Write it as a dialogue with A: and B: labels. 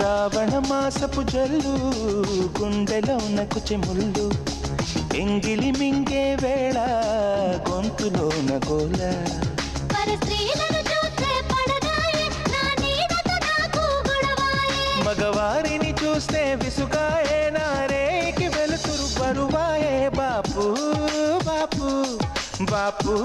A: శ్రావణ మాసపు జల్లు గుండెలోన కుచెముళ్ళు ఎంగిలి మింగే వేళ గొంతులోన గోల మగవారిని చూస్తే విసుగాయే నారేకి వెలుతురు బరువాయే బాపు బాపు బాపు